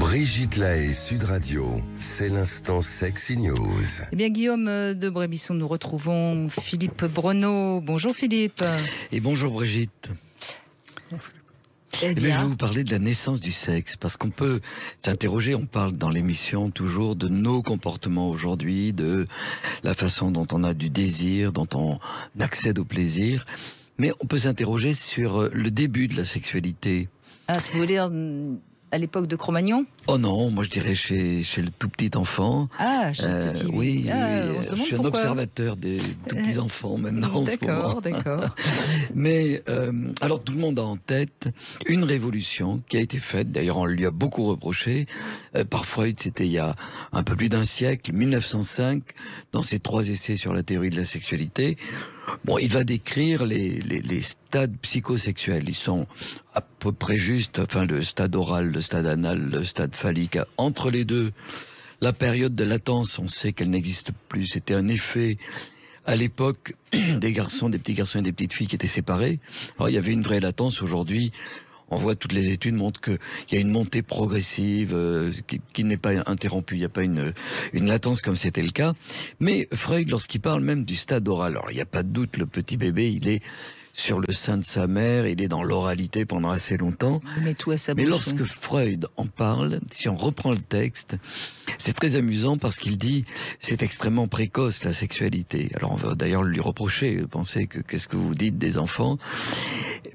Brigitte Lahaie, Sud Radio, c'est l'instant Sexy News. Eh bien, Guillaume de Brébisson, nous retrouvons Philippe Breneau. Bonjour Philippe. Et bonjour Brigitte. Eh bien, je vais vous parler de la naissance du sexe, parce qu'on peut s'interroger, on parle dans l'émission toujours de nos comportements aujourd'hui, de la façon dont on a du désir, dont on accède au plaisir, mais on peut s'interroger sur le début de la sexualité. Ah, tu veux dire à l'époque de Cro-Magnon? Oh non, moi je dirais chez le tout petit enfant. Ah, chez le petit. Oui, je suis un observateur des tout petits enfants maintenant en ce moment. D'accord. Mais alors tout le monde a en tête une révolution qui a été faite, d'ailleurs on lui a beaucoup reproché, par Freud, c'était il y a un peu plus d'un siècle, 1905, dans ses 3 essais sur la théorie de la sexualité. Bon, il va décrire les stades psychosexuels. Ils sont à peu près juste, enfin le stade oral, le stade anal, le stade phallique. Entre les deux, la période de latence, on sait qu'elle n'existe plus. C'était un effet à l'époque des petits garçons et des petites filles qui étaient séparés. Alors il y avait une vraie latence. Aujourd'hui, on voit, toutes les études montrent qu'il y a une montée progressive qui n'est pas interrompue. Il n'y a pas une latence comme c'était le cas. Mais Freud, lorsqu'il parle même du stade oral, alors il n'y a pas de doute, le petit bébé, il est sur le sein de sa mère, il est dans l'oralité pendant assez longtemps. Mais lorsque Freud en parle, si on reprend le texte, c'est très amusant parce qu'il dit c'est extrêmement précoce la sexualité. Alors on va d'ailleurs lui reprocher, penser que qu'est-ce que vous dites des enfants.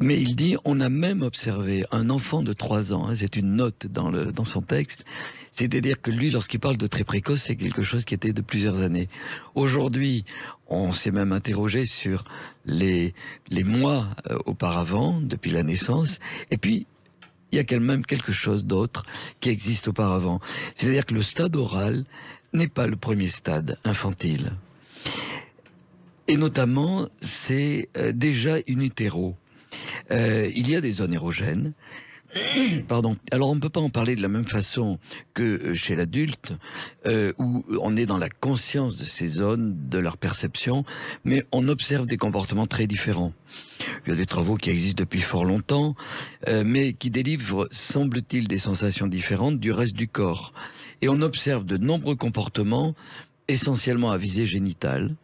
Mais il dit on a même observé un enfant de 3 ans, c'est une note dans son texte, c'est-à-dire que lui lorsqu'il parle de très précoce c'est quelque chose qui était de plusieurs années. Aujourd'hui on s'est même interrogé sur les mois auparavant, depuis la naissance, et puis il y a quand même quelque chose d'autre qui existe auparavant. C'est-à-dire que le stade oral n'est pas le premier stade infantile. Et notamment, c'est déjà in utero. Il y a des zones érogènes. Pardon. Alors on ne peut pas en parler de la même façon que chez l'adulte, où on est dans la conscience de ces zones, de leur perception, mais on observe des comportements très différents. Il y a des travaux qui existent depuis fort longtemps, mais qui délivrent, semble-t-il, des sensations différentes du reste du corps. Et on observe de nombreux comportements, essentiellement à visée génitale.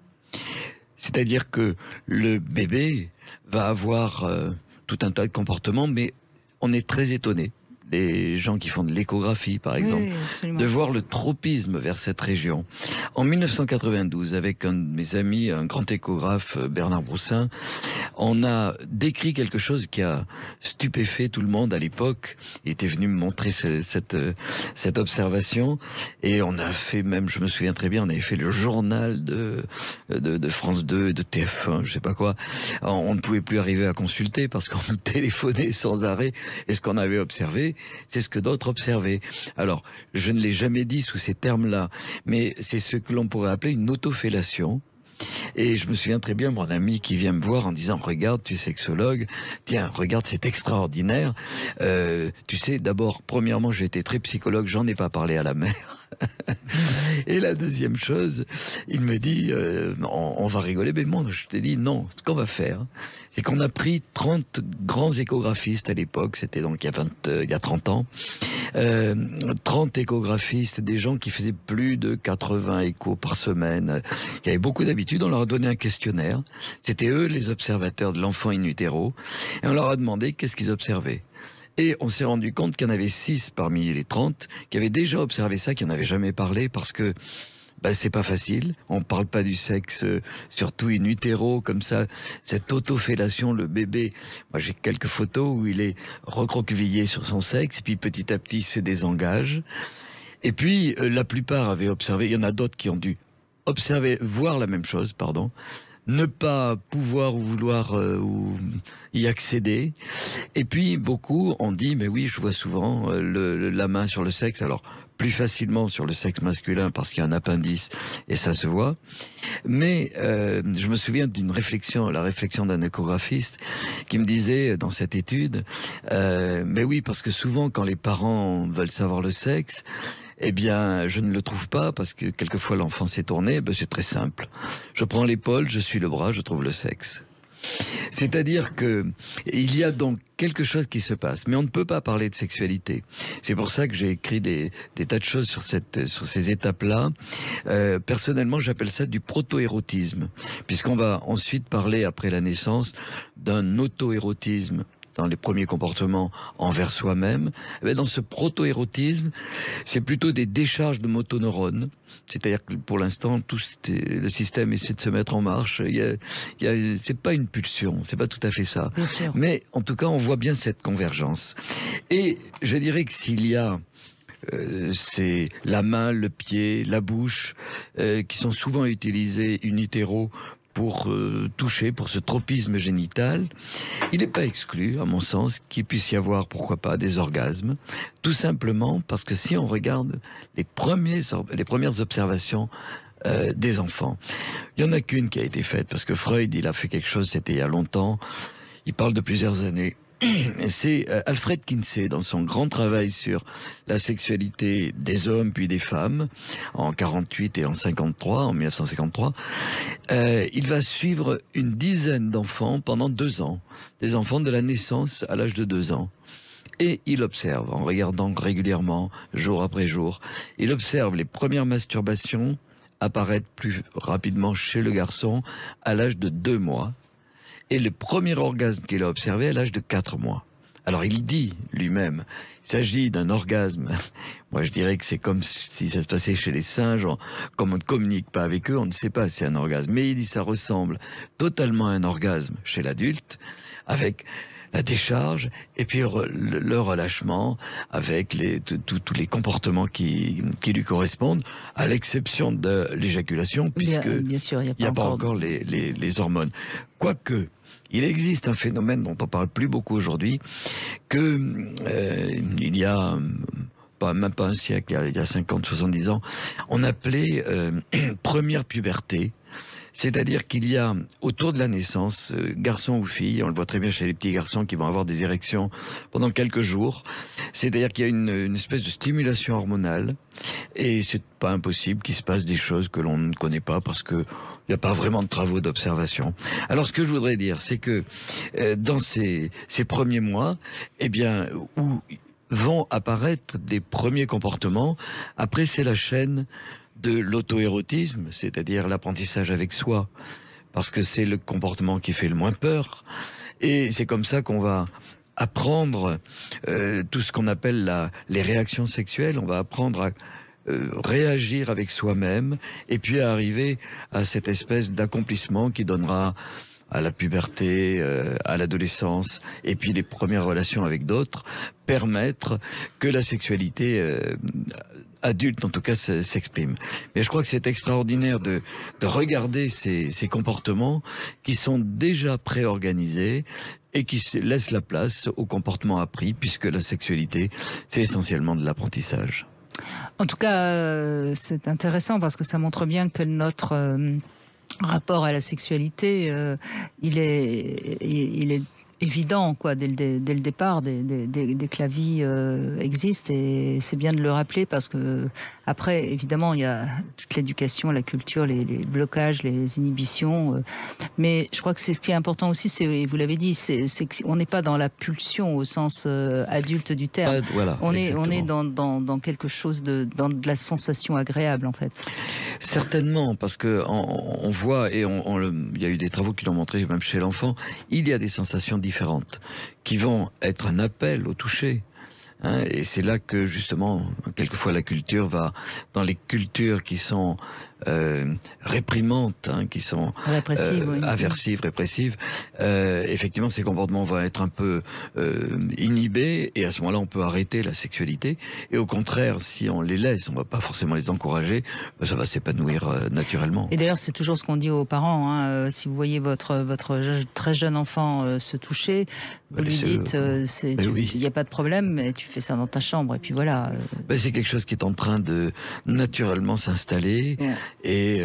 C'est-à-dire que le bébé va avoir tout un tas de comportements, mais on est très étonné, les gens qui font de l'échographie par exemple, de voir le tropisme vers cette région. En 1992, avec un de mes amis, un grand échographe, Bernard Broussin, on a décrit quelque chose qui a stupéfait tout le monde à l'époque. Il était venu me montrer cette observation et on a fait même, je me souviens très bien, on avait fait le journal de France 2 et de TF1, je sais pas quoi. On ne pouvait plus arriver à consulter parce qu'on nous téléphonait sans arrêt et ce qu'on avait observé, c'est ce que d'autres observaient. Alors, je ne l'ai jamais dit sous ces termes-là, mais c'est ce que l'on pourrait appeler une autofellation. Et je me souviens très bien, mon ami qui vient me voir en disant « Regarde, tu es sexologue, tiens, regarde, c'est extraordinaire. Tu sais, d'abord, premièrement, j'ai été très psychologue, j'en ai pas parlé à la mère. » Et la deuxième chose, il me dit on va rigoler, mais moi je t'ai dit non, ce qu'on va faire, c'est qu'on a pris 30 grands échographistes à l'époque, c'était donc il y a 30 ans, 30 échographistes, des gens qui faisaient plus de 80 échos par semaine, qui avaient beaucoup d'habitude. On leur a donné un questionnaire, c'était eux les observateurs de l'enfant in utero, et on leur a demandé qu'est-ce qu'ils observaient. Et on s'est rendu compte qu'il y en avait 6 parmi les 30 qui avaient déjà observé ça, qui n'en avaient jamais parlé parce que c'est pas facile. On parle pas du sexe, surtout in utero, comme ça, cette autofellation, le bébé. Moi, j'ai quelques photos où il est recroquevillé sur son sexe, et puis petit à petit, il se désengage. Et puis, la plupart avaient observé, il y en a d'autres qui ont dû voir la même chose, ne pas pouvoir ou vouloir y accéder. Et puis beaucoup ont dit mais oui, je vois souvent la main sur le sexe, alors plus facilement sur le sexe masculin parce qu'il y a un appendice et ça se voit. Mais je me souviens d'une réflexion, la réflexion d'un échographiste qui me disait dans cette étude mais oui, parce que souvent quand les parents veulent savoir le sexe, eh bien, je ne le trouve pas parce que quelquefois l'enfant s'est tourné. C'est très simple. Je prends l'épaule, je suis le bras, je trouve le sexe. C'est-à-dire que il y a donc quelque chose qui se passe, mais on ne peut pas parler de sexualité. C'est pour ça que j'ai écrit des tas de choses sur ces étapes-là. Personnellement, j'appelle ça du proto-érotisme, puisqu'on va ensuite parler, après la naissance, d'un auto-érotisme dans les premiers comportements envers soi-même. Dans ce proto-érotisme, c'est plutôt des décharges de motoneurones. C'est-à-dire que pour l'instant, le système essaie de se mettre en marche. C'est pas une pulsion, c'est pas tout à fait ça. Bien sûr. Mais en tout cas, on voit bien cette convergence. Et je dirais que s'il y a c'est la main, le pied, la bouche, qui sont souvent utilisés in utero pour toucher, pour ce tropisme génital. Il n'est pas exclu, à mon sens, qu'il puisse y avoir, pourquoi pas, des orgasmes. Tout simplement parce que si on regarde les premières observations des enfants, il n'y en a qu'une qui a été faite, parce que Freud, il a fait quelque chose, c'était il y a longtemps, il parle de plusieurs années. C'est Alfred Kinsey, dans son grand travail sur la sexualité des hommes puis des femmes, en 48 et en 1953, il va suivre une dizaine d'enfants pendant 2 ans, des enfants de la naissance à l'âge de 2 ans. Et il observe, en regardant régulièrement, jour après jour, il observe les premières masturbations apparaître plus rapidement chez le garçon à l'âge de 2 mois. Et le premier orgasme qu'il a observé à l'âge de 4 mois. Alors il dit lui-même, il s'agit d'un orgasme. Moi je dirais que c'est comme si ça se passait chez les singes, comme on ne communique pas avec eux, on ne sait pas si c'est un orgasme. Mais il dit ça ressemble totalement à un orgasme chez l'adulte, avec la décharge et puis le relâchement avec tous les comportements qui lui correspondent, à l'exception de l'éjaculation, puisque bien sûr, il n'y a pas encore les hormones. Quoique, il existe un phénomène dont on parle plus beaucoup aujourd'hui, que il y a même pas un siècle, il y a 50, 70 ans, on appelait première puberté. C'est-à-dire qu'il y a, autour de la naissance, garçon ou fille, on le voit très bien chez les petits garçons qui vont avoir des érections pendant quelques jours, c'est-à-dire qu'il y a une espèce de stimulation hormonale, et c'est pas impossible qu'il se passe des choses que l'on ne connaît pas parce que il n'y a pas vraiment de travaux d'observation. Alors ce que je voudrais dire, c'est que dans ces premiers mois, eh bien, où vont apparaître des premiers comportements, après c'est la chaîne de l'auto-érotisme, c'est-à-dire l'apprentissage avec soi, parce que c'est le comportement qui fait le moins peur. Et c'est comme ça qu'on va apprendre tout ce qu'on appelle les réactions sexuelles. On va apprendre à réagir avec soi-même et puis à arriver à cette espèce d'accomplissement qui donnera à la puberté, à l'adolescence, et puis les premières relations avec d'autres, permettre que la sexualité adulte, en tout cas, s'exprime. Mais je crois que c'est extraordinaire de regarder ces comportements qui sont déjà préorganisés et qui laissent la place aux comportements appris, puisque la sexualité, c'est essentiellement de l'apprentissage. En tout cas, c'est intéressant parce que ça montre bien que notre rapport à la sexualité, il est évident, quoi, dès le départ, dès que la vie existe, et c'est bien de le rappeler parce que après, évidemment, il y a toute l'éducation, la culture, les blocages, les inhibitions, mais je crois que c'est ce qui est important aussi, et vous l'avez dit, c'est qu'on n'est pas dans la pulsion au sens adulte du terme. Voilà, on est dans quelque chose dans de la sensation agréable, en fait. Certainement, parce que on voit, et il y a eu des travaux qui l'ont montré, même chez l'enfant, il y a des sensations différentes qui vont être un appel au toucher. Et c'est là que justement, quelquefois la culture va, dans les cultures qui sont réprimantes, qui sont aversives, répressives, effectivement ces comportements vont être un peu inhibés, et à ce moment-là on peut arrêter la sexualité, et au contraire, si on les laisse, on va pas forcément les encourager, ça va s'épanouir naturellement. Et d'ailleurs c'est toujours ce qu'on dit aux parents, si vous voyez votre très jeune enfant se toucher, vous lui dites il n'y a pas de problème, mais tu fais ça dans ta chambre, et puis voilà. C'est quelque chose qui est en train de naturellement s'installer. Yeah. Et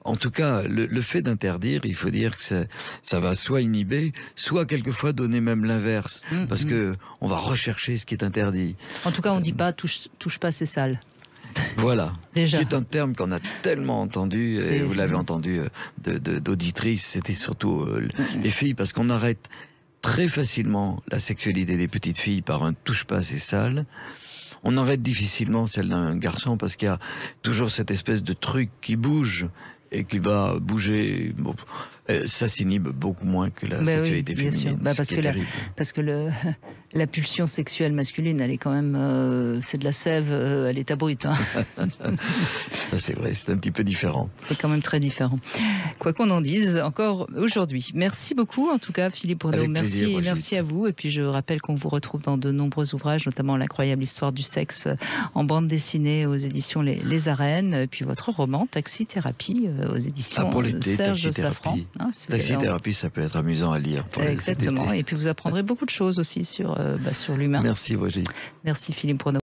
en tout cas, le fait d'interdire, il faut dire que ça va soit inhiber, soit quelquefois donner même l'inverse, parce que on va rechercher ce qui est interdit. En tout cas, on dit pas touche pas, c'est sale. Voilà. Déjà. C'est un terme qu'on a tellement entendu, et vous l'avez entendu d'auditrices, c'était surtout les filles, parce qu'on arrête très facilement la sexualité des petites filles par un touche pas, c'est sale. On arrête difficilement celle d'un garçon parce qu'il y a toujours cette espèce de truc qui bouge et qui va bouger. Bon, ça s'inhibe beaucoup moins que la sexualité féminine. Parce que la pulsion sexuelle masculine, elle est quand même, c'est de la sève à l'état brut. Hein. C'est vrai, c'est un petit peu différent. C'est quand même très différent. Quoi qu'on en dise, encore aujourd'hui. Merci beaucoup, en tout cas, Philippe Bourneau. Merci à vous. Et puis je rappelle qu'on vous retrouve dans de nombreux ouvrages, notamment L'incroyable histoire du sexe en bande dessinée aux éditions Les Arènes. Et puis votre roman Taxi Thérapie aux éditions Serge Safran. Taxi Thérapie, ça peut être amusant à lire. Exactement. Et puis vous apprendrez beaucoup de choses aussi sur l'humain. Merci, Brigitte. Merci, Philippe Bourneau.